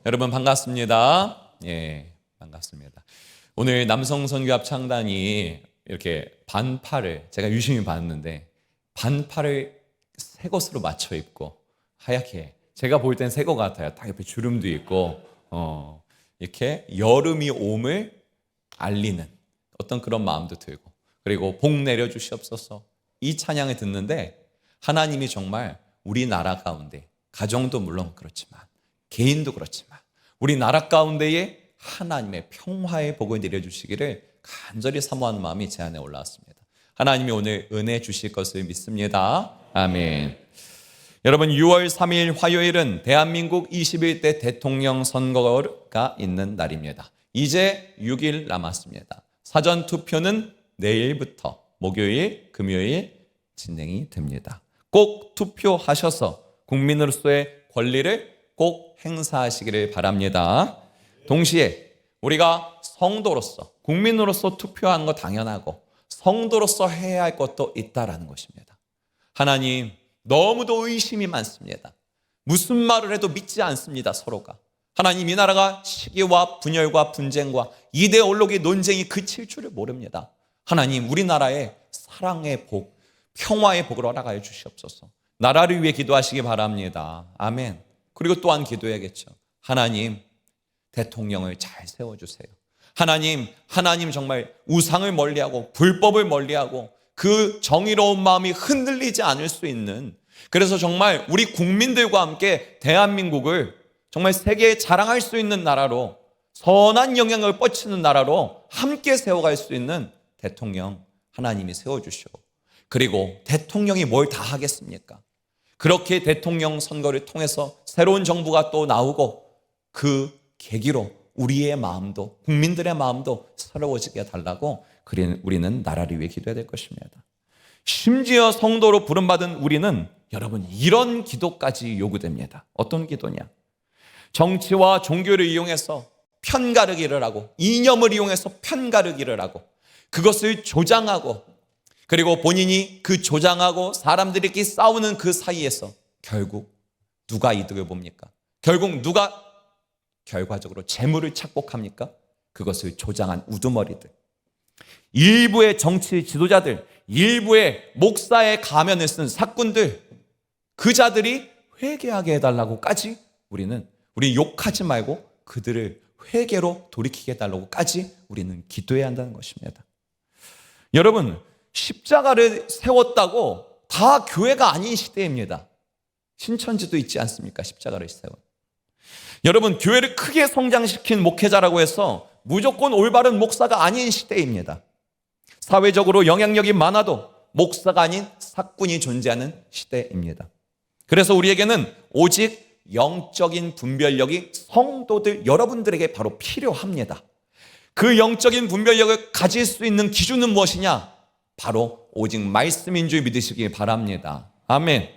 여러분 반갑습니다. 반갑습니다. 오늘 남성 선교합 창단이 이렇게 반팔을 제가 유심히 봤는데 반팔을 새 것으로 맞춰 입고 하얗게 제가 볼 땐 새 것 같아요. 딱 옆에 주름도 있고 이렇게 여름이 옴을 알리는 어떤 그런 마음도 들고 그리고 복 내려 주시옵소서. 이 찬양을 듣는데 하나님이 정말 우리나라 가운데 가정도 물론 그렇지만 개인도 그렇지만 우리나라 가운데에 하나님의 평화의 복을 내려주시기를 간절히 사모하는 마음이 제 안에 올라왔습니다. 하나님이 오늘 은혜 주실 것을 믿습니다. 아멘. 여러분 6월 3일 화요일은 대한민국 21대 대통령 선거가 있는 날입니다. 이제 6일 남았습니다. 사전투표는 내일부터 목요일, 금요일 진행이 됩니다. 꼭 투표하셔서 국민으로서의 권리를 꼭 행사하시기를 바랍니다. 동시에 우리가 성도로서 국민으로서 투표하는 거 당연하고 성도로서 해야 할 것도 있다라는 것입니다. 하나님 너무도 의심이 많습니다. 무슨 말을 해도 믿지 않습니다. 서로가. 하나님 이 나라가 시기와 분열과 분쟁과 이데올로기 논쟁이 그칠 줄을 모릅니다. 하나님 우리나라에 사랑의 복, 평화의 복을 허락하여 주시옵소서. 나라를 위해 기도하시기 바랍니다. 아멘. 그리고 또한 기도해야겠죠. 하나님 대통령을 잘 세워주세요. 하나님 정말 우상을 멀리하고 불법을 멀리하고 그 정의로운 마음이 흔들리지 않을 수 있는, 그래서 정말 우리 국민들과 함께 대한민국을 정말 세계에 자랑할 수 있는 나라로, 선한 영향을 뻗치는 나라로 함께 세워갈 수 있는 대통령 하나님이 세워주시고, 그리고 대통령이 뭘 다 하겠습니까? 그렇게 대통령 선거를 통해서 새로운 정부가 또 나오고 그 계기로 우리의 마음도 국민들의 마음도 새로워지게 해달라고 우리는 나라를 위해 기도해야 될 것입니다. 심지어 성도로 부름받은 우리는 여러분 이런 기도까지 요구됩니다. 어떤 기도냐? 정치와 종교를 이용해서 편가르기를 하고 이념을 이용해서 편가르기를 하고 그것을 조장하고 그리고 본인이 그 조장하고 사람들끼리 싸우는 그 사이에서 결국 누가 이득을 봅니까? 결국 누가 결과적으로 재물을 착복합니까? 그것을 조장한 우두머리들, 일부의 정치 지도자들, 일부의 목사의 가면을 쓴 사꾼들, 그 자들이 회개하게 해달라고까지 우리 욕하지 말고 그들을 회개로 돌이키게 해달라고까지 우리는 기도해야 한다는 것입니다. 여러분 십자가를 세웠다고 다 교회가 아닌 시대입니다. 신천지도 있지 않습니까? 십자가를 세워. 여러분 교회를 크게 성장시킨 목회자라고 해서 무조건 올바른 목사가 아닌 시대입니다. 사회적으로 영향력이 많아도 목사가 아닌 사꾼이 존재하는 시대입니다. 그래서 우리에게는 오직 영적인 분별력이 성도들 여러분들에게 바로 필요합니다. 그 영적인 분별력을 가질 수 있는 기준은 무엇이냐? 바로 오직 말씀인 줄 믿으시기 바랍니다. 아멘.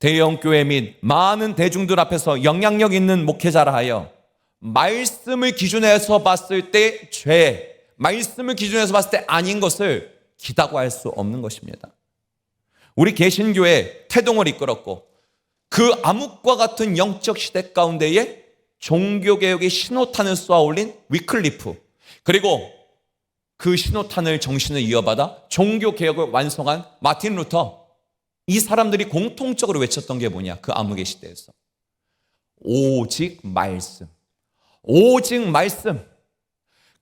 대형교회 및 많은 대중들 앞에서 영향력 있는 목회자라 하여 말씀을 기준해서 봤을 때 죄, 말씀을 기준해서 봤을 때 아닌 것을 기다고 할 수 없는 것입니다. 우리 개신교회 태동을 이끌었고 그 암흑과 같은 영적 시대 가운데에 종교개혁의 신호탄을 쏘아 올린 위클리프, 그리고 그 신호탄을 정신을 이어받아 종교개혁을 완성한 마틴 루터, 이 사람들이 공통적으로 외쳤던 게 뭐냐? 그 암흑의 시대에서 오직 말씀, 오직 말씀.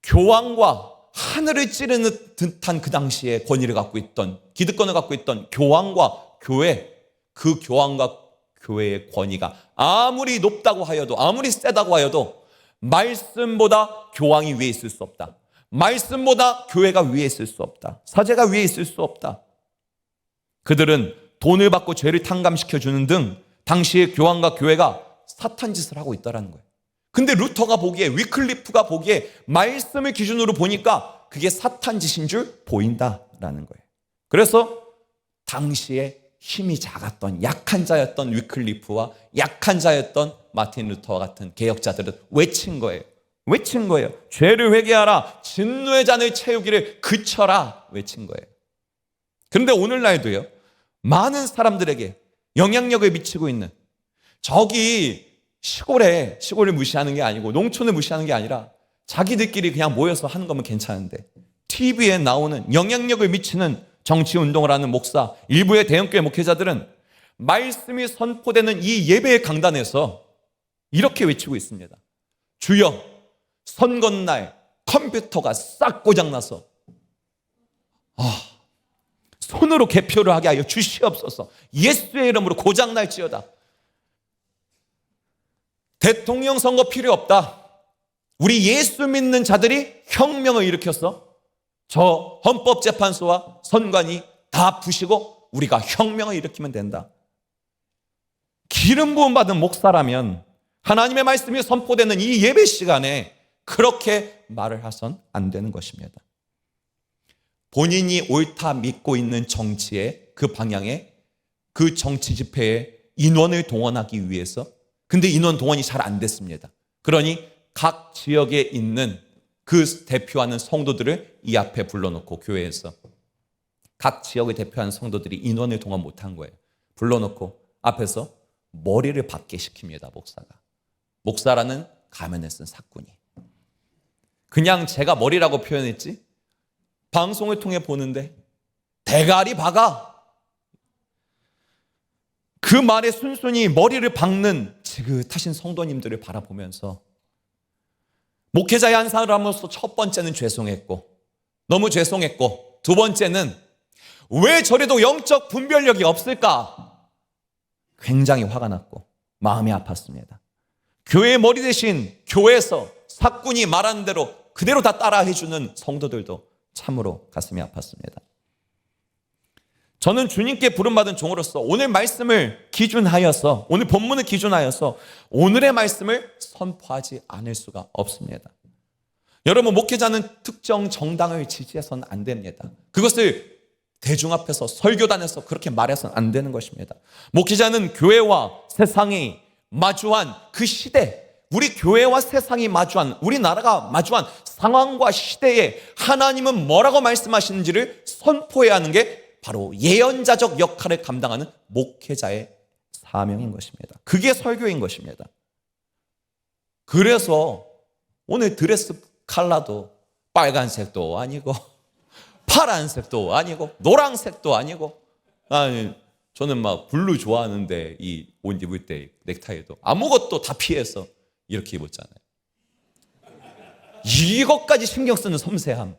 교황과 하늘을 찌르는 듯한 그 당시에 권위를 갖고 있던, 기득권을 갖고 있던 교황과 교회, 그 교황과 교회의 권위가 아무리 높다고 하여도, 아무리 세다고 하여도 말씀보다 교황이 위에 있을 수 없다. 말씀보다 교회가 위에 있을 수 없다. 사제가 위에 있을 수 없다. 그들은 돈을 받고 죄를 탕감시켜주는 등 당시의 교황과 교회가 사탄 짓을 하고 있다는 거예요. 근데 루터가 보기에, 위클리프가 보기에 말씀을 기준으로 보니까 그게 사탄 짓인 줄 보인다라는 거예요. 그래서 당시에 힘이 작았던 약한 자였던 위클리프와 약한 자였던 마틴 루터와 같은 개혁자들은 외친 거예요. 죄를 회개하라, 진노의 잔을 채우기를 그쳐라 외친 거예요. 그런데 오늘날도요, 많은 사람들에게 영향력을 미치고 있는, 저기 시골을 무시하는 게 아니고 농촌을 무시하는 게 아니라 자기들끼리 그냥 모여서 하는 거면 괜찮은데 TV에 나오는 영향력을 미치는 정치운동을 하는 목사, 일부의 대형교회 목회자들은 말씀이 선포되는 이 예배의 강단에서 이렇게 외치고 있습니다. 주여, 선거날 컴퓨터가 싹 고장나서 손으로 개표를 하게 하여 주시옵소서. 예수의 이름으로 고장날지어다. 대통령 선거 필요 없다. 우리 예수 믿는 자들이 혁명을 일으켰어. 저 헌법재판소와 선관위 다 부시고 우리가 혁명을 일으키면 된다. 기름 부음 받은 목사라면 하나님의 말씀이 선포되는 이 예배 시간에 그렇게 말을 해선 안 되는 것입니다. 본인이 옳다 믿고 있는 정치의 그 방향에 그 정치 집회에 인원을 동원하기 위해서, 근데 인원 동원이 잘 안 됐습니다. 그러니 각 지역에 있는 그 대표하는 성도들을 이 앞에 불러놓고 교회에서 각 지역을 대표하는 성도들이 인원을 동원 못한 거예요. 불러놓고 앞에서 머리를 박게 시킵니다. 목사라는 가면을 쓴 사꾼이. 그냥 제가 머리라고 표현했지 방송을 통해 보는데 대가리 박아. 그 말에 순순히 머리를 박는 지긋하신 성도님들을 바라보면서 목회자의 한 사람으로서 첫 번째는 죄송했고, 너무 죄송했고, 두 번째는 왜 저래도 영적 분별력이 없을까? 굉장히 화가 났고 마음이 아팠습니다. 교회의 머리 대신 교회에서 사꾼이 말하는 대로 그대로 다 따라해주는 성도들도 참으로 가슴이 아팠습니다. 저는 주님께 부름받은 종으로서 오늘 말씀을 기준하여서, 오늘 본문을 기준하여서 오늘의 말씀을 선포하지 않을 수가 없습니다. 여러분, 목회자는 특정 정당을 지지해서는 안 됩니다. 그것을 대중 앞에서 설교단에서 그렇게 말해서는 안 되는 것입니다. 목회자는 교회와 세상이 마주한 그 시대, 우리 교회와 세상이 마주한, 우리나라가 마주한 상황과 시대에 하나님은 뭐라고 말씀하시는지를 선포해야 하는 게 바로 예언자적 역할을 감당하는 목회자의 사명인 것입니다. 그게 설교인 것입니다. 그래서 오늘 드레스 컬러도 빨간색도 아니고 파란색도 아니고 노란색도 아니고, 저는 막 블루 좋아하는데 이 옷 입을 때 넥타이도 아무것도 다 피해서 이렇게 입었잖아요. 이것까지 신경 쓰는 섬세함.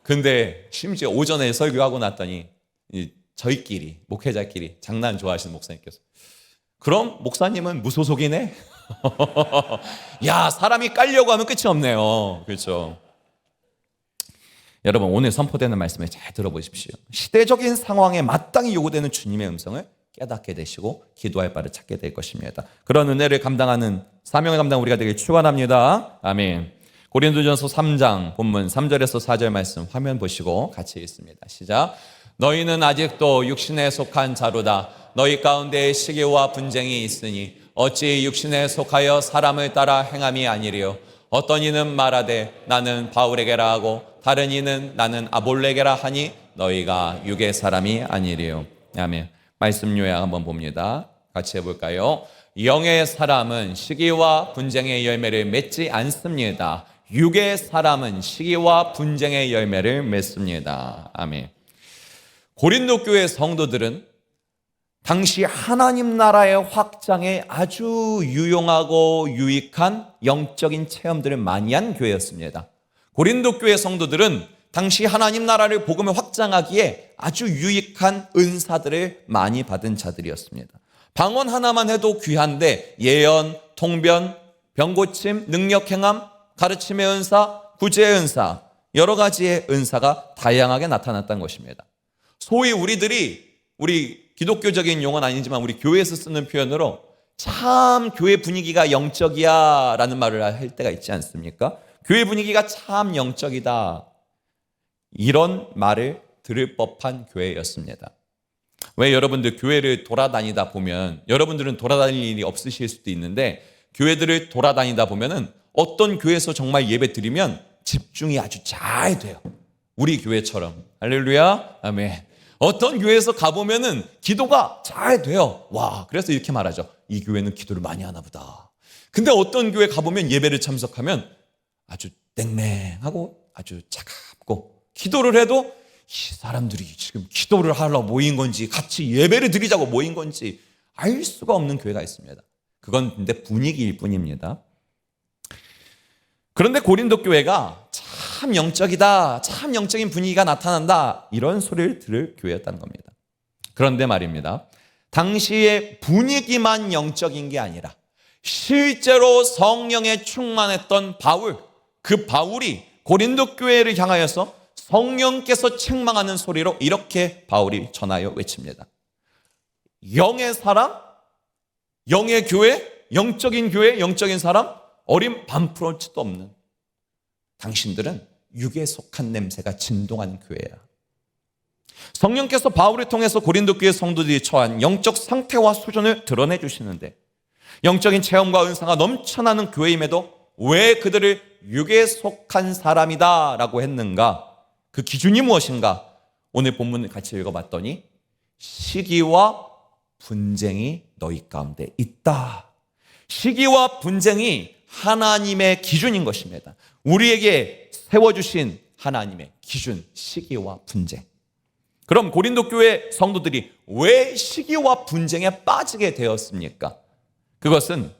근데 심지어 오전에 설교하고 났더니 저희끼리, 목회자끼리 장난 좋아하시는 목사님께서, 그럼 목사님은 무소속이네? 야, 사람이 깔려고 하면 끝이 없네요. 그렇죠? 여러분, 오늘 선포되는 말씀을 잘 들어보십시오. 시대적인 상황에 마땅히 요구되는 주님의 음성을 깨닫게 되시고 기도할 바를 찾게 될 것입니다. 그런 은혜를 감당하는, 사명을 감당하는 우리가 되길 축원합니다. 아멘. 고린도전서 3장 본문 3절에서 4절 말씀 화면 보시고 같이 읽습니다. 시작. 너희는 아직도 육신에 속한 자로다. 너희 가운데 시기와 분쟁이 있으니 어찌 육신에 속하여 사람을 따라 행함이 아니리요. 어떤 이는 말하되 나는 바울에게라 하고 다른 이는 나는 아볼레게라 하니 너희가 육의 사람이 아니리요. 아멘. 말씀 요약 한번 봅니다. 같이 해볼까요? 영의 사람은 시기와 분쟁의 열매를 맺지 않습니다. 육의 사람은 시기와 분쟁의 열매를 맺습니다. 아멘. 고린도 교회 성도들은 당시 하나님 나라의 확장에 아주 유용하고 유익한 영적인 체험들을 많이 한 교회였습니다. 고린도 교회 성도들은 당시 하나님 나라를 복음을 확장하기에 아주 유익한 은사들을 많이 받은 자들이었습니다. 방언 하나만 해도 귀한데 예언, 통변, 병고침, 능력 행함, 가르침의 은사, 구제의 은사, 여러 가지의 은사가 다양하게 나타났다는 것입니다. 소위 우리 기독교적인 용어는 아니지만 우리 교회에서 쓰는 표현으로 참 교회 분위기가 영적이야 라는 말을 할 때가 있지 않습니까? 교회 분위기가 참 영적이다, 이런 말을 들을 법한 교회였습니다. 왜 여러분들 교회를 돌아다니다 보면, 여러분들은 돌아다닐 일이 없으실 수도 있는데 교회들을 돌아다니다 보면은 어떤 교회에서 정말 예배 드리면 집중이 아주 잘 돼요. 우리 교회처럼. 할렐루야. 아멘. 어떤 교회에서 가보면은 기도가 잘 돼요. 와, 그래서 이렇게 말하죠. 이 교회는 기도를 많이 하나 보다. 근데 어떤 교회 가보면 예배를 참석하면 아주 냉랭하고 아주 차갑고, 기도를 해도 이 사람들이 지금 기도를 하러 모인 건지 같이 예배를 드리자고 모인 건지 알 수가 없는 교회가 있습니다. 그건 근데 분위기일 뿐입니다. 그런데 고린도 교회가 참 영적이다, 참 영적인 분위기가 나타난다, 이런 소리를 들을 교회였다는 겁니다. 그런데 말입니다, 당시의 분위기만 영적인 게 아니라 실제로 성령에 충만했던 바울, 그 바울이 고린도 교회를 향하여서 성령께서 책망하는 소리로 이렇게 바울이 전하여 외칩니다. 영의 사람, 영의 교회, 영적인 사람, 어린 반프로치도 없는 당신들은 육에 속한 냄새가 진동하는 교회야. 성령께서 바울을 통해서 고린도 교회 성도들이 처한 영적 상태와 수준을 드러내 주시는데, 영적인 체험과 은사가 넘쳐나는 교회임에도 왜 그들을 육에 속한 사람이다 라고 했는가? 그 기준이 무엇인가? 오늘 본문을 같이 읽어봤더니 시기와 분쟁이 너희 가운데 있다. 시기와 분쟁이 하나님의 기준인 것입니다. 우리에게 세워주신 하나님의 기준, 시기와 분쟁. 그럼 고린도 교회 성도들이 왜 시기와 분쟁에 빠지게 되었습니까? 그것은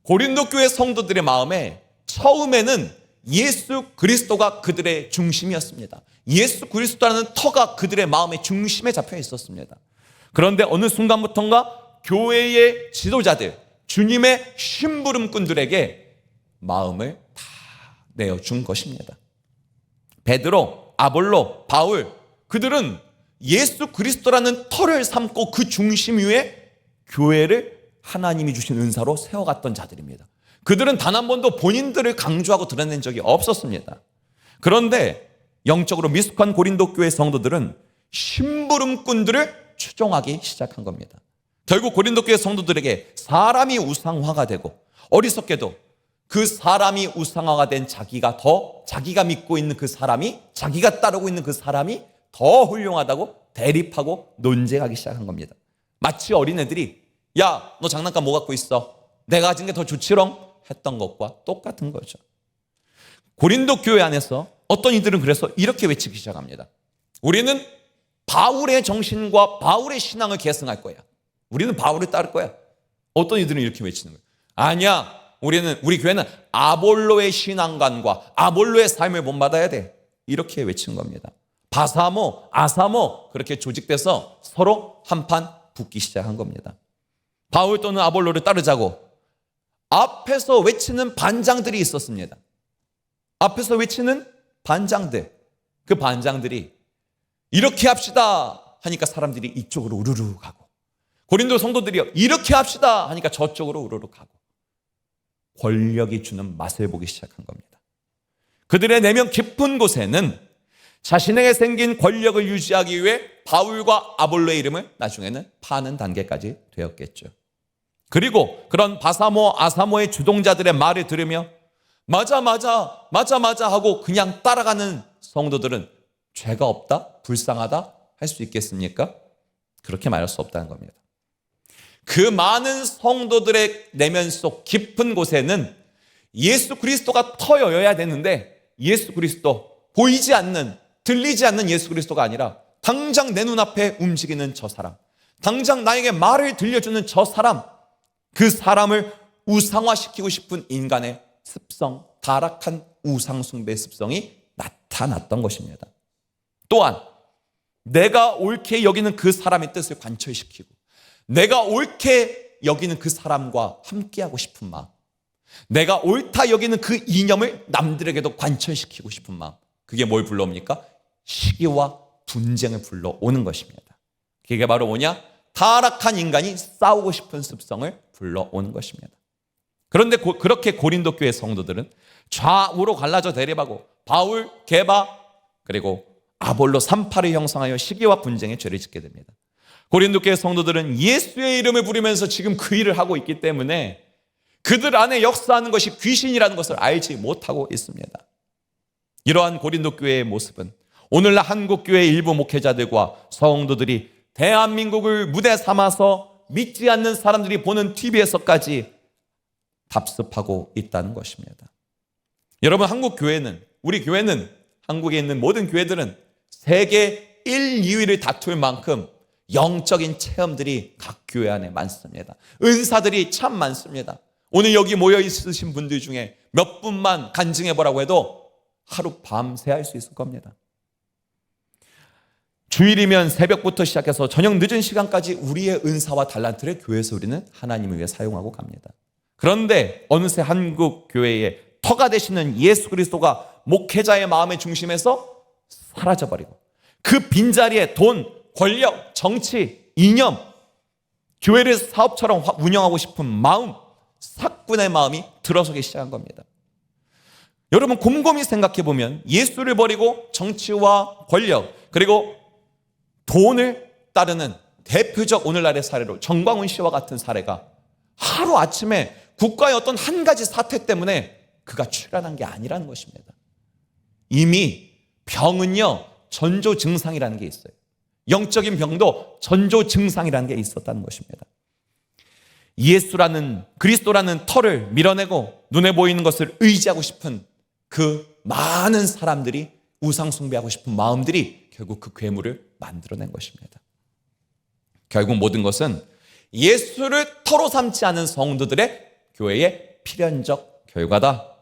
고린도 교회 성도들의 마음에 처음에는 예수 그리스도가 그들의 중심이었습니다. 예수 그리스도라는 터가 그들의 마음의 중심에 잡혀 있었습니다. 그런데 어느 순간부터인가 교회의 지도자들, 주님의 심부름꾼들에게 마음을 다 내어준 것입니다. 베드로, 아볼로, 바울, 그들은 예수 그리스도라는 터를 삼고 그 중심 위에 교회를 하나님이 주신 은사로 세워갔던 자들입니다. 그들은 단 한 번도 본인들을 강조하고 드러낸 적이 없었습니다. 그런데 영적으로 미숙한 고린도 교회 성도들은 심부름꾼들을 추종하기 시작한 겁니다. 결국 고린도 교회 성도들에게 사람이 우상화가 되고, 어리석게도 그 사람이 우상화가 된 자기가 믿고 있는 그 사람이, 자기가 따르고 있는 그 사람이 더 훌륭하다고 대립하고 논쟁하기 시작한 겁니다. 마치 어린애들이 야, 너 장난감 뭐 갖고 있어? 내가 가진 게 더 좋지롱? 했던 것과 똑같은 거죠. 고린도 교회 안에서 어떤 이들은 그래서 이렇게 외치기 시작합니다. 우리는 바울의 정신과 바울의 신앙을 계승할 거야. 우리는 바울을 따를 거야. 어떤 이들은 이렇게 외치는 거예요. 아니야, 우리 교회는 아볼로의 신앙관과 아볼로의 삶을 본받아야 돼. 이렇게 외친 겁니다. 바사모, 아사모 그렇게 조직돼서 서로 한판 붙기 시작한 겁니다. 바울 또는 아볼로를 따르자고 앞에서 외치는 반장들이 있었습니다. 앞에서 외치는 반장들, 그 반장들이 이렇게 합시다 하니까 사람들이 이쪽으로 우르르 가고, 고린도 성도들이 이렇게 합시다 하니까 저쪽으로 우르르 가고, 권력이 주는 맛을 보기 시작한 겁니다. 그들의 내면 깊은 곳에는 자신에게 생긴 권력을 유지하기 위해 바울과 아볼로의 이름을 나중에는 파는 단계까지 되었겠죠. 그리고 그런 바사모, 아사모의 주동자들의 말을 들으며 맞아 하고 그냥 따라가는 성도들은 죄가 없다, 불쌍하다 할 수 있겠습니까? 그렇게 말할 수 없다는 겁니다. 그 많은 성도들의 내면 속 깊은 곳에는 예수 그리스도가 터여야 되는데, 예수 그리스도, 보이지 않는, 들리지 않는 예수 그리스도가 아니라 당장 내 눈앞에 움직이는 저 사람, 당장 나에게 말을 들려주는 저 사람, 그 사람을 우상화시키고 싶은 인간의 습성, 타락한 우상숭배 습성이 나타났던 것입니다. 또한 내가 옳게 여기는 그 사람의 뜻을 관철시키고, 내가 옳게 여기는 그 사람과 함께하고 싶은 마음, 내가 옳다 여기는 그 이념을 남들에게도 관철시키고 싶은 마음, 그게 뭘 불러옵니까? 시기와 분쟁을 불러오는 것입니다. 그게 바로 뭐냐? 타락한 인간이 싸우고 싶은 습성을 불러오는 것입니다. 그런데 그렇게 고린도 교회 성도들은 좌우로 갈라져 대립하고 바울, 게바, 그리고 아볼로 3파를 형성하여 시기와 분쟁의 죄를 짓게 됩니다. 고린도 교회 성도들은 예수의 이름을 부르면서 지금 그 일을 하고 있기 때문에 그들 안에 역사하는 것이 귀신이라는 것을 알지 못하고 있습니다. 이러한 고린도 교회의 모습은 오늘날 한국 교회의 일부 목회자들과 성도들이 대한민국을 무대 삼아서 믿지 않는 사람들이 보는 TV에서까지 답습하고 있다는 것입니다. 여러분, 한국 교회는, 우리 교회는, 한국에 있는 모든 교회들은 세계 1, 2위를 다툴 만큼 영적인 체험들이 각 교회 안에 많습니다. 은사들이 참 많습니다. 오늘 여기 모여 있으신 분들 중에 몇 분만 간증해 보라고 해도 하루 밤새 할 수 있을 겁니다. 주일이면 새벽부터 시작해서 저녁 늦은 시간까지 우리의 은사와 달란트를 교회에서 우리는 하나님을 위해 사용하고 갑니다. 그런데 어느새 한국 교회의 터가 되시는 예수 그리스도가 목회자의 마음의 중심에서 사라져버리고 그 빈자리에 돈, 권력, 정치, 이념, 교회를 사업처럼 운영하고 싶은 마음, 사꾼의 마음이 들어서기 시작한 겁니다. 여러분, 곰곰이 생각해 보면 예수를 버리고 정치와 권력 그리고 돈을 따르는 대표적 오늘날의 사례로 정광훈 씨와 같은 사례가 하루아침에 국가의 어떤 한 가지 사태 때문에 그가 출현한 게 아니라는 것입니다. 이미 병은요, 전조 증상이라는 게 있어요. 영적인 병도 전조 증상이라는 게 있었다는 것입니다. 예수라는, 그리스도라는 터를 밀어내고 눈에 보이는 것을 의지하고 싶은 그 많은 사람들이, 우상 숭배하고 싶은 마음들이 결국 그 괴물을 만들어낸 것입니다. 결국 모든 것은 예수를 터로 삼지 않은 성도들의 교회의 필연적 결과다.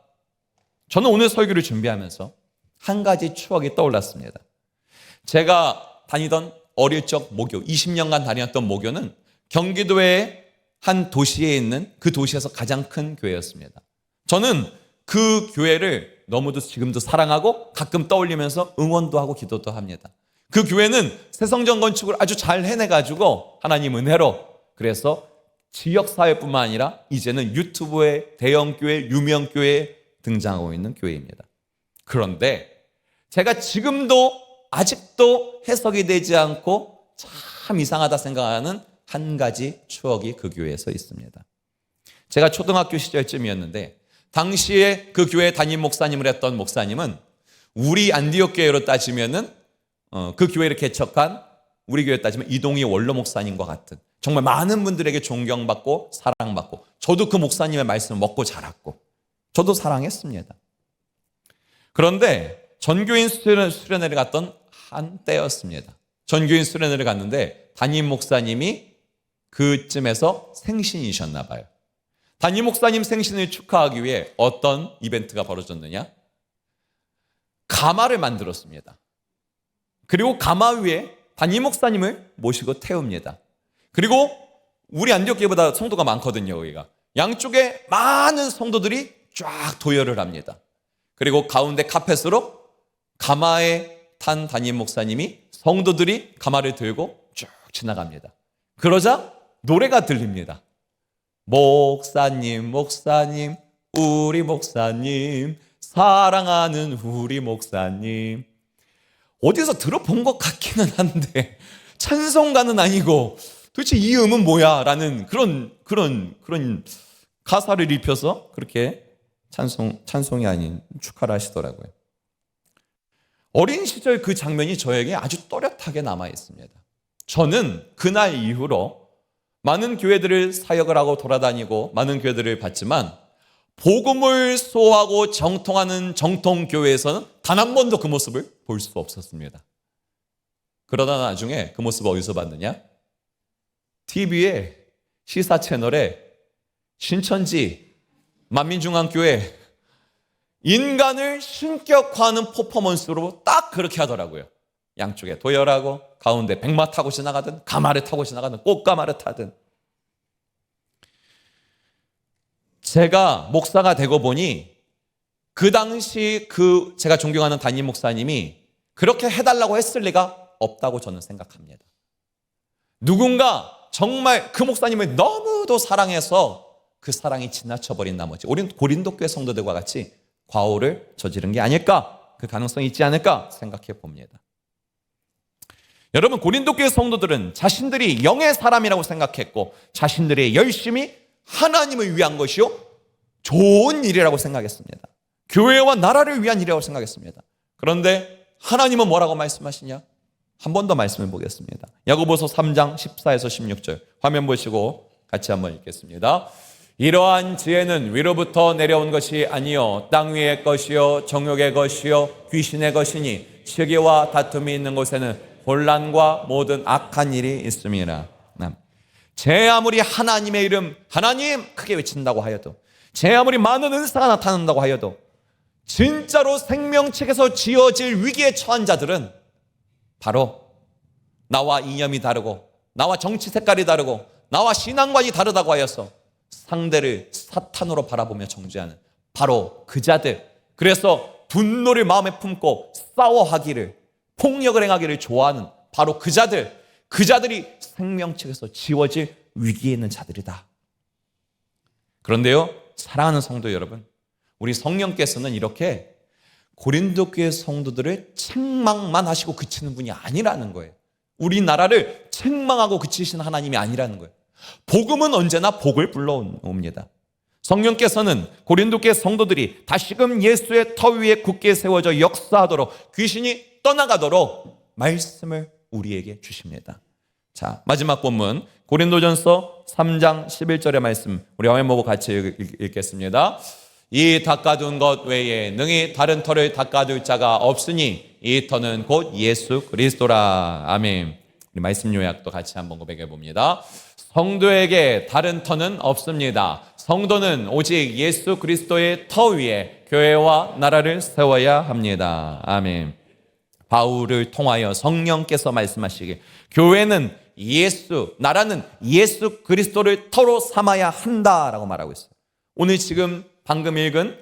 저는 오늘 설교를 준비하면서 한 가지 추억이 떠올랐습니다. 제가 다니던 어릴 적 모교, 20년간 다녔던 모교는 경기도의 한 도시에 있는, 그 도시에서 가장 큰 교회였습니다. 저는 그 교회를 너무도 지금도 사랑하고 가끔 떠올리면서 응원도 하고 기도도 합니다. 그 교회는 새성전 건축을 아주 잘 해내가지고 하나님 은혜로, 그래서 지역사회뿐만 아니라 이제는 유튜브의 대형교회, 유명교회에 등장하고 있는 교회입니다. 그런데 제가 지금도 아직도 해석이 되지 않고 참 이상하다 생각하는 한 가지 추억이 그 교회에서 있습니다. 제가 초등학교 시절쯤이었는데 당시에 그 교회 담임 목사님을 했던 목사님은 우리 안디옥 교회로 따지면은 그 교회를 개척한, 우리 교회 따지면 이동희 원로 목사님과 같은 정말 많은 분들에게 존경받고 사랑받고, 저도 그 목사님의 말씀을 먹고 자랐고 저도 사랑했습니다. 그런데 전교인 수련회를 갔던 한때였습니다. 전교인 수련회를 갔는데 담임 목사님이 그쯤에서 생신이셨나 봐요. 담임 목사님 생신을 축하하기 위해 어떤 이벤트가 벌어졌느냐? 가마를 만들었습니다. 그리고 가마 위에 담임 목사님을 모시고 태웁니다. 그리고 우리 안디옥교회보다 성도가 많거든요, 여기가. 양쪽에 많은 성도들이 쫙 도열을 합니다. 그리고 가운데 카펫으로 가마에 탄 담임 목사님이, 성도들이 가마를 들고 쭉 지나갑니다. 그러자 노래가 들립니다. 목사님, 목사님, 우리 목사님, 사랑하는 우리 목사님. 어디서 들어본 것 같기는 한데 찬송가는 아니고 도대체 이 음은 뭐야? 라는 그런 가사를 입혀서 그렇게 찬송이 아닌 축하를 하시더라고요. 어린 시절 그 장면이 저에게 아주 또렷하게 남아 있습니다. 저는 그날 이후로 많은 교회들을 사역을 하고 돌아다니고 많은 교회들을 봤지만 복음을 소화하고 정통하는 정통교회에서는 단 한 번도 그 모습을 볼 수 없었습니다. 그러다 나중에 그 모습을 어디서 봤느냐? TV에, 시사 채널에 신천지, 만민중앙교회 인간을 신격화하는 퍼포먼스로 딱 그렇게 하더라고요. 양쪽에 도열하고 가운데 백마 타고 지나가든 가마를 타고 지나가든 꽃가마를 타든. 제가 목사가 되고 보니 그 당시 제가 존경하는 담임 목사님이 그렇게 해달라고 했을 리가 없다고 저는 생각합니다. 누군가 정말 그 목사님을 너무도 사랑해서 그 사랑이 지나쳐버린 나머지 우리는 고린도교회 성도들과 같이 과오를 저지른 게 아닐까, 그 가능성이 있지 않을까 생각해 봅니다. 여러분, 고린도교회 성도들은 자신들이 영의 사람이라고 생각했고 자신들의 열심이 하나님을 위한 것이요 좋은 일이라고 생각했습니다. 교회와 나라를 위한 일이라고 생각했습니다. 그런데 하나님은 뭐라고 말씀하시냐? 한 번 더 말씀을 보겠습니다. 야고보서 3장 14에서 16절 화면 보시고 같이 한번 읽겠습니다. 이러한 지혜는 위로부터 내려온 것이 아니요 땅 위의 것이요 정욕의 것이요 귀신의 것이니 시기와 다툼이 있는 곳에는 혼란과 모든 악한 일이 있음이라. 제 아무리 하나님의 이름 하나님 크게 외친다고 하여도, 제 아무리 많은 은사가 나타난다고 하여도 진짜로 생명책에서 지어질 위기에 처한 자들은 바로 나와 이념이 다르고 나와 정치 색깔이 다르고 나와 신앙관이 다르다고 하여서 상대를 사탄으로 바라보며 정죄하는 바로 그 자들, 그래서 분노를 마음에 품고 싸워하기를, 폭력을 행하기를 좋아하는 바로 그 자들이 생명책에서 지워질 위기에 있는 자들이다. 그런데요, 사랑하는 성도 여러분, 우리 성령께서는 이렇게 고린도 교회 성도들을 책망만 하시고 그치는 분이 아니라는 거예요. 우리나라를 책망하고 그치시는 하나님이 아니라는 거예요. 복음은 언제나 복을 불러옵니다. 성령께서는 고린도 교회 성도들이 다시금 예수의 터 위에 굳게 세워져 역사하도록, 귀신이 떠나가도록 말씀을 우리에게 주십니다. 자, 마지막 본문 고린도전서 3장 11절의 말씀 우리 화면 보고 같이 읽겠습니다. 이 닦아둔 것 외에 능히 다른 터를 닦아둘 자가 없으니 이 터는 곧 예수 그리스도라. 아멘. 우리 말씀 요약도 같이 한번 고백해 봅니다. 성도에게 다른 터는 없습니다. 성도는 오직 예수 그리스도의 터 위에 교회와 나라를 세워야 합니다. 아멘. 바울을 통하여 성령께서 말씀하시길 교회는 나라는 예수 그리스도를 터로 삼아야 한다라고 말하고 있어요. 오늘 지금 방금 읽은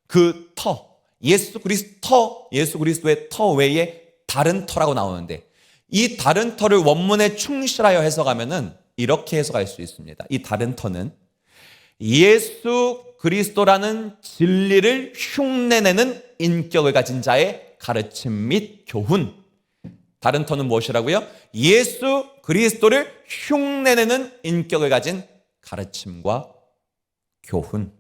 그 터, 예수 그리스도의 터 외에 다른 터라고 나오는데, 이 다른 터를 원문에 충실하여 해석하면은 이렇게 해석할 수 있습니다. 이 다른 터는 예수 그리스도라는 진리를 흉내내는 인격을 가진 자의 가르침 및 교훈. 다른 터는 무엇이라고요? 예수 그리스도를 흉내내는 인격을 가진 가르침과 교훈.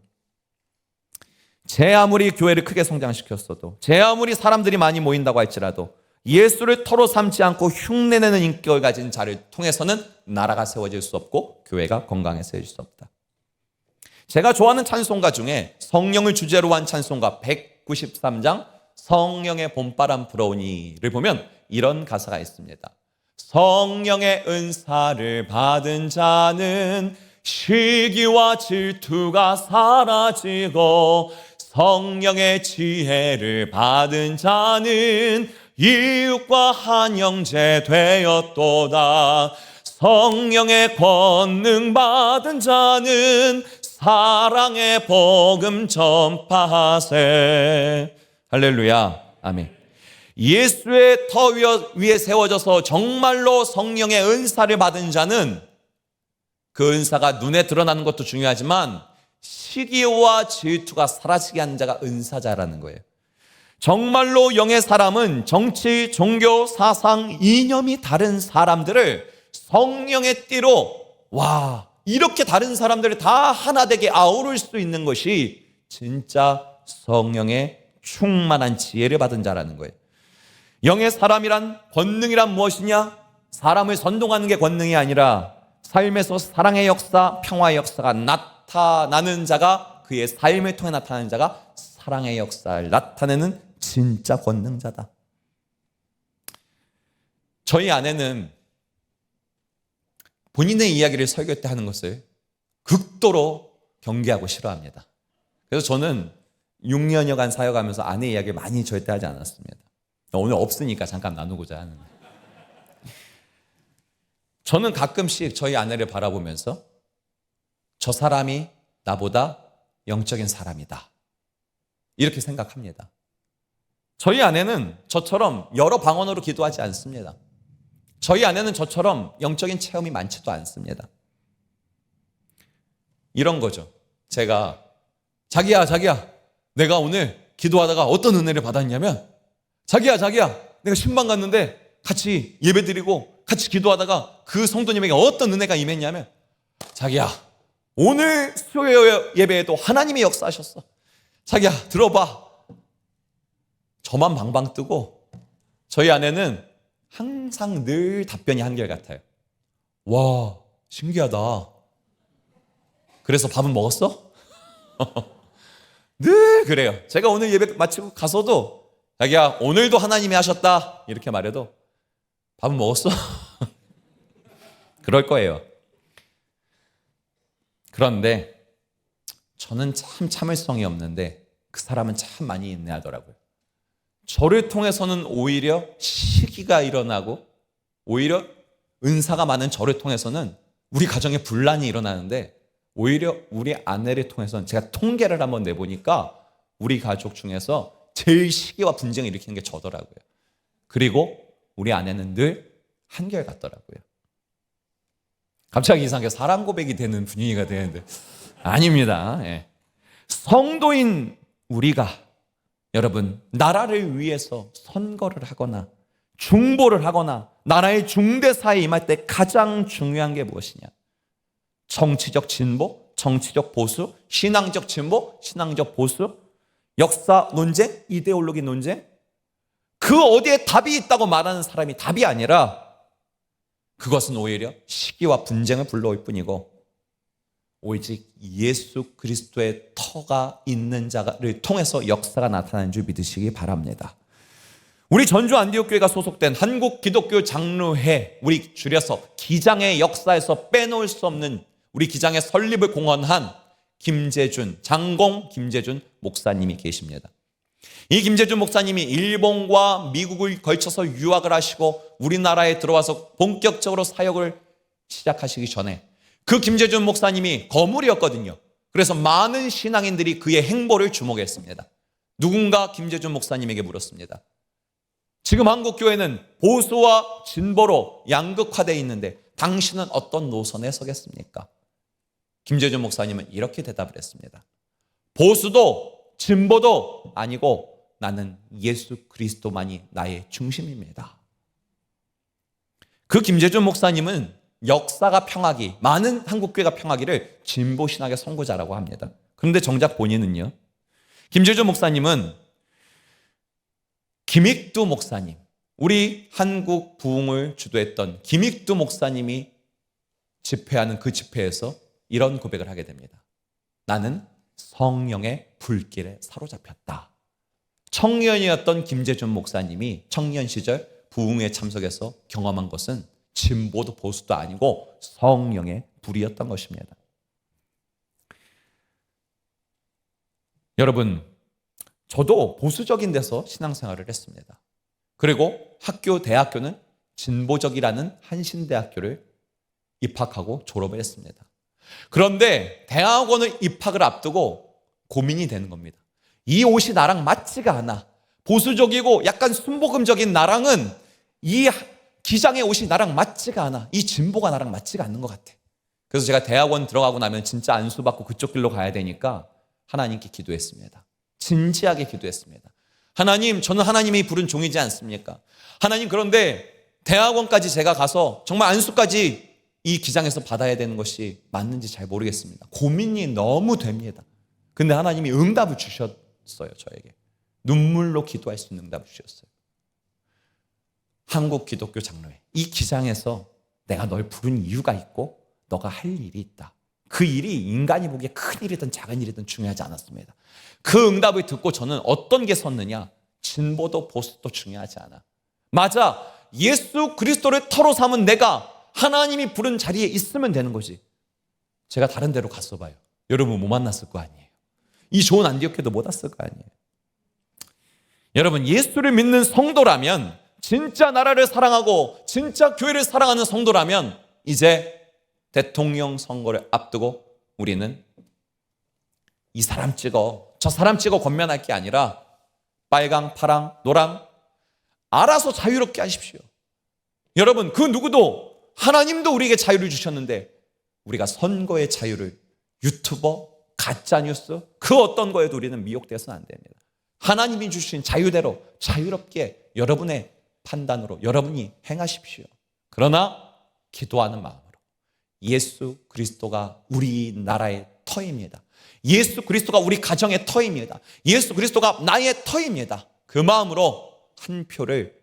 제 아무리 교회를 크게 성장시켰어도, 제 아무리 사람들이 많이 모인다고 할지라도 예수를 터로 삼지 않고 흉내내는 인격을 가진 자를 통해서는 나라가 세워질 수 없고 교회가 건강해질 수 없다. 제가 좋아하는 찬송가 중에 성령을 주제로 한 찬송가 193장 성령의 봄바람 불어오니를 보면 이런 가사가 있습니다. 성령의 은사를 받은 자는 시기와 질투가 사라지고, 성령의 지혜를 받은 자는 이웃과 한 형제 되었도다. 성령의 권능 받은 자는 사랑의 복음 전파하세. 할렐루야. 아멘. 예수의 터 위에 세워져서 정말로 성령의 은사를 받은 자는 그 은사가 눈에 드러나는 것도 중요하지만 시기와 질투가 사라지게 하는 자가 은사자라는 거예요. 정말로 영의 사람은 정치, 종교, 사상, 이념이 다른 사람들을 성령의 띠로 이렇게 다른 사람들을 다 하나 되게 아우를 수 있는 것이 진짜 성령의 충만한 지혜를 받은 자라는 거예요. 영의 사람이란, 권능이란 무엇이냐? 사람을 선동하는 게 권능이 아니라 삶에서 사랑의 역사, 평화의 역사가 나타나는 자가, 그의 삶을 통해 나타나는 자가 사랑의 역사를 나타내는 진짜 권능자다. 저희 아내는 본인의 이야기를 설교 때 하는 것을 극도로 경계하고 싫어합니다. 그래서 저는 6년여간 사역하면서 아내 이야기를 많이 절대 하지 않았습니다. 오늘 없으니까 잠깐 나누고자 하는데, 저는 가끔씩 저희 아내를 바라보면서 저 사람이 나보다 영적인 사람이다, 이렇게 생각합니다. 저희 아내는 저처럼 여러 방언으로 기도하지 않습니다. 저희 아내는 저처럼 영적인 체험이 많지도 않습니다. 이런 거죠. 제가 자기야 내가 오늘 기도하다가 어떤 은혜를 받았냐면, 자기야 내가 신방 갔는데 같이 예배드리고 같이 기도하다가 그 성도님에게 어떤 은혜가 임했냐면, 자기야 오늘 수요 예배에도 하나님이 역사하셨어. 자기야 들어봐. 저만 방방 뜨고 저희 아내는 항상 늘 답변이 한결같아요. 와, 신기하다. 그래서 밥은 먹었어? 늘 그래요. 제가 오늘 예배 마치고 가서도 자기야 오늘도 하나님이 하셨다 이렇게 말해도 밥은 먹었어? 그럴 거예요. 그런데 저는 참 참을성이 없는데 그 사람은 참 많이 인내하더라고요. 저를 통해서는 오히려 시기가 일어나고 오히려 은사가 많은 저를 통해서는 우리 가정에 분란이 일어나는데 오히려 우리 아내를 통해서는 제가 통계를 한번 내보니까 우리 가족 중에서 제일 시기와 분쟁을 일으키는 게 저더라고요. 그리고 우리 아내는 늘 한결같더라고요. 갑자기 이상하게 사랑 고백이 되는 분위기가 되는데 아닙니다. 예. 성도인 우리가 여러분 나라를 위해서 선거를 하거나 중보를 하거나 나라의 중대사에 임할 때 가장 중요한 게 무엇이냐? 정치적 진보, 정치적 보수, 신앙적 진보, 신앙적 보수, 역사 논쟁, 이데올로기 논쟁, 그 어디에 답이 있다고 말하는 사람이 답이 아니라 그것은 오히려 시기와 분쟁을 불러올 뿐이고 오직 예수 그리스도의 터가 있는 자를 통해서 역사가 나타나는 줄 믿으시기 바랍니다. 우리 전주 안디옥교회가 소속된 한국 기독교 장로회, 우리 줄여서 기장의 역사에서 빼놓을 수 없는 우리 기장의 설립을 공헌한 김재준, 장공 김재준 목사님이 계십니다. 이 김재준 목사님이 일본과 미국을 걸쳐서 유학을 하시고 우리나라에 들어와서 본격적으로 사역을 시작하시기 전에 그 김재준 목사님이 거물이었거든요. 그래서 많은 신앙인들이 그의 행보를 주목했습니다. 누군가 김재준 목사님에게 물었습니다. 지금 한국교회는 보수와 진보로 양극화되어 있는데 당신은 어떤 노선에 서겠습니까? 김재준 목사님은 이렇게 대답을 했습니다. 보수도 진보도 아니고 나는 예수 그리스도만이 나의 중심입니다. 그 김재준 목사님은 역사가 평하기, 많은 한국교회가 평하기를 진보신학의 선구자라고 합니다. 그런데 정작 본인은요, 김재준 목사님은 김익두 목사님, 우리 한국 부흥을 주도했던 김익두 목사님이 집회하는 그 집회에서 이런 고백을 하게 됩니다. 나는 성령의 불길에 사로잡혔다. 청년이었던 김재준 목사님이 청년 시절 부흥회에 참석해서 경험한 것은 진보도 보수도 아니고 성령의 불이었던 것입니다. 여러분, 저도 보수적인 데서 신앙생활을 했습니다. 그리고 대학교는 진보적이라는 한신대학교를 입학하고 졸업을 했습니다. 그런데 대학원을 입학을 앞두고 고민이 되는 겁니다. 이 옷이 나랑 맞지가 않아. 보수적이고 약간 순복음적인 나랑은 이 기장의 옷이 나랑 맞지가 않아. 이 진보가 나랑 맞지가 않는 것 같아. 그래서 제가 대학원 들어가고 나면 진짜 안수받고 그쪽 길로 가야 되니까 하나님께 기도했습니다. 진지하게 기도했습니다. 하나님, 저는 하나님이 부른 종이지 않습니까? 하나님, 그런데 대학원까지 제가 가서 정말 안수까지 이 기장에서 받아야 되는 것이 맞는지 잘 모르겠습니다. 고민이 너무 됩니다. 근데 하나님이 응답을 주셨어요, 저에게. 눈물로 기도할 수 있는 응답을 주셨어요. 한국 기독교 장로회, 이 기장에서 내가 널 부른 이유가 있고 너가 할 일이 있다. 그 일이 인간이 보기에 큰 일이든 작은 일이든 중요하지 않았습니다. 그 응답을 듣고 저는 어떤 게 섰느냐? 진보도 보수도 중요하지 않아. 맞아, 예수 그리스도를 터로 삼은 내가 하나님이 부른 자리에 있으면 되는 거지. 제가 다른 데로 갔어 봐요. 여러분 못 만났을 거 아니에요. 이 좋은 안디옥교도 못 왔을 거 아니에요. 여러분, 예수를 믿는 성도라면, 진짜 나라를 사랑하고 진짜 교회를 사랑하는 성도라면 이제 대통령 선거를 앞두고 우리는 이 사람 찍어 저 사람 찍어 권면할 게 아니라 빨강, 파랑, 노랑 알아서 자유롭게 하십시오. 여러분, 그 누구도, 하나님도 우리에게 자유를 주셨는데 우리가 선거의 자유를 유튜버, 가짜뉴스 그 어떤 거에도 우리는 미혹되어서는 안 됩니다. 하나님이 주신 자유대로 자유롭게 여러분의 판단으로 여러분이 행하십시오. 그러나 기도하는 마음으로 예수 그리스도가 우리나라의 터입니다. 예수 그리스도가 우리 가정의 터입니다. 예수 그리스도가 나의 터입니다. 그 마음으로 한 표를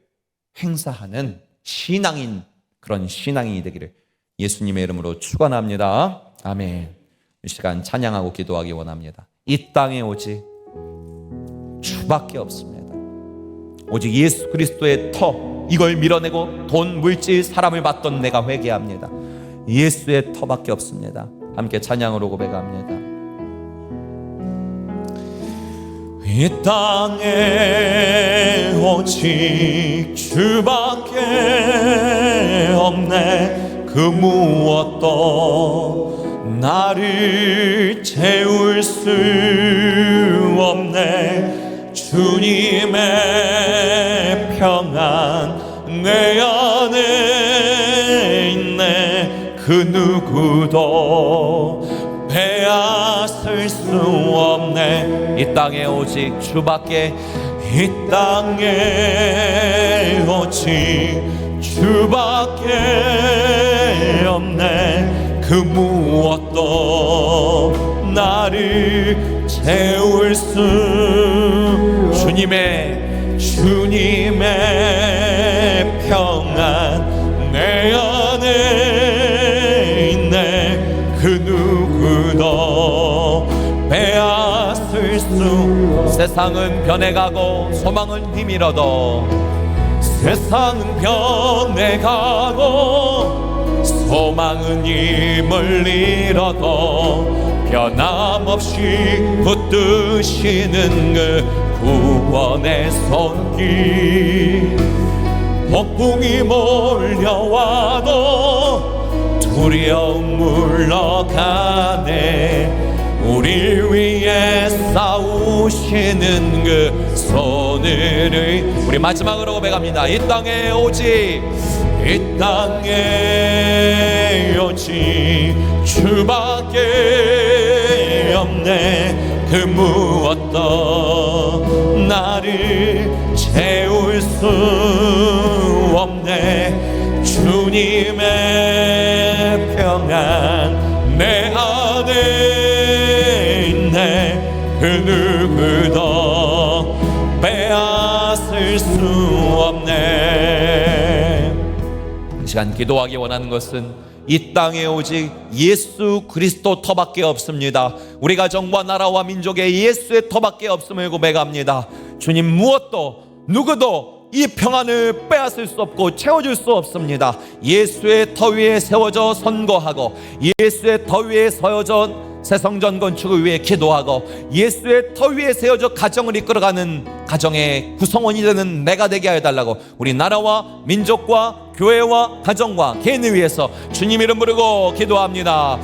행사하는 신앙인, 그런 신앙인이 되기를 예수님의 이름으로 축원합니다. 아멘. 이 시간 찬양하고 기도하기 원합니다. 이 땅에 오직 주밖에 없습니다. 오직 예수 그리스도의 터, 이걸 밀어내고 돈, 물질, 사람을 받던 내가 회개합니다. 예수의 터밖에 없습니다. 함께 찬양으로 고백합니다. 이 땅에 오직 주밖에 없네. 그 무엇도 나를 채울 수 없네. 주님의 평안 내 안에 있네. 그 누구도 빼앗을 수 없네. 이 땅에 오직 주밖에, 이 땅에 오직 주밖에 없네. 그 무엇도 나를 채울 수, 주님의 평안 내 안에 있네. 그 누구도 빼앗을 수. 세상은 변해가고 소망은 힘이라도, 세상은 변해가고 소망은 힘을 잃어도 변함없이 붙드시는 그 구원의 손길. 폭풍이 몰려와도 두려움 물러가네. 우리 위에 싸우시는 그 손을. 우리 마지막으로 고백합니다. 이 땅에 오직, 이 땅에 오직 주밖에 없네. 그 무엇도 나를 채울 수 없네. 주님의 평안 내 안에 있네. 그 누구도 빼앗을 수 없네. 이 시간 기도하기 원하는 것은 이 땅에 오직 예수 그리스도 터밖에 없습니다. 우리 가정과 나라와 민족에 예수의 터밖에 없음을 고백합니다. 주님, 무엇도 누구도 이 평안을 빼앗을 수 없고 채워줄 수 없습니다. 예수의 터 위에 세워져 선거하고, 예수의 터 위에 서여져 새 성전 건축을 위해 기도하고, 예수의 터 위에 세워져 가정을 이끌어가는 가정의 구성원이 되는 내가 되게 해달라고, 우리 나라와 민족과 교회와 가정과 개인을 위해서 주님 이름 부르고 기도합니다.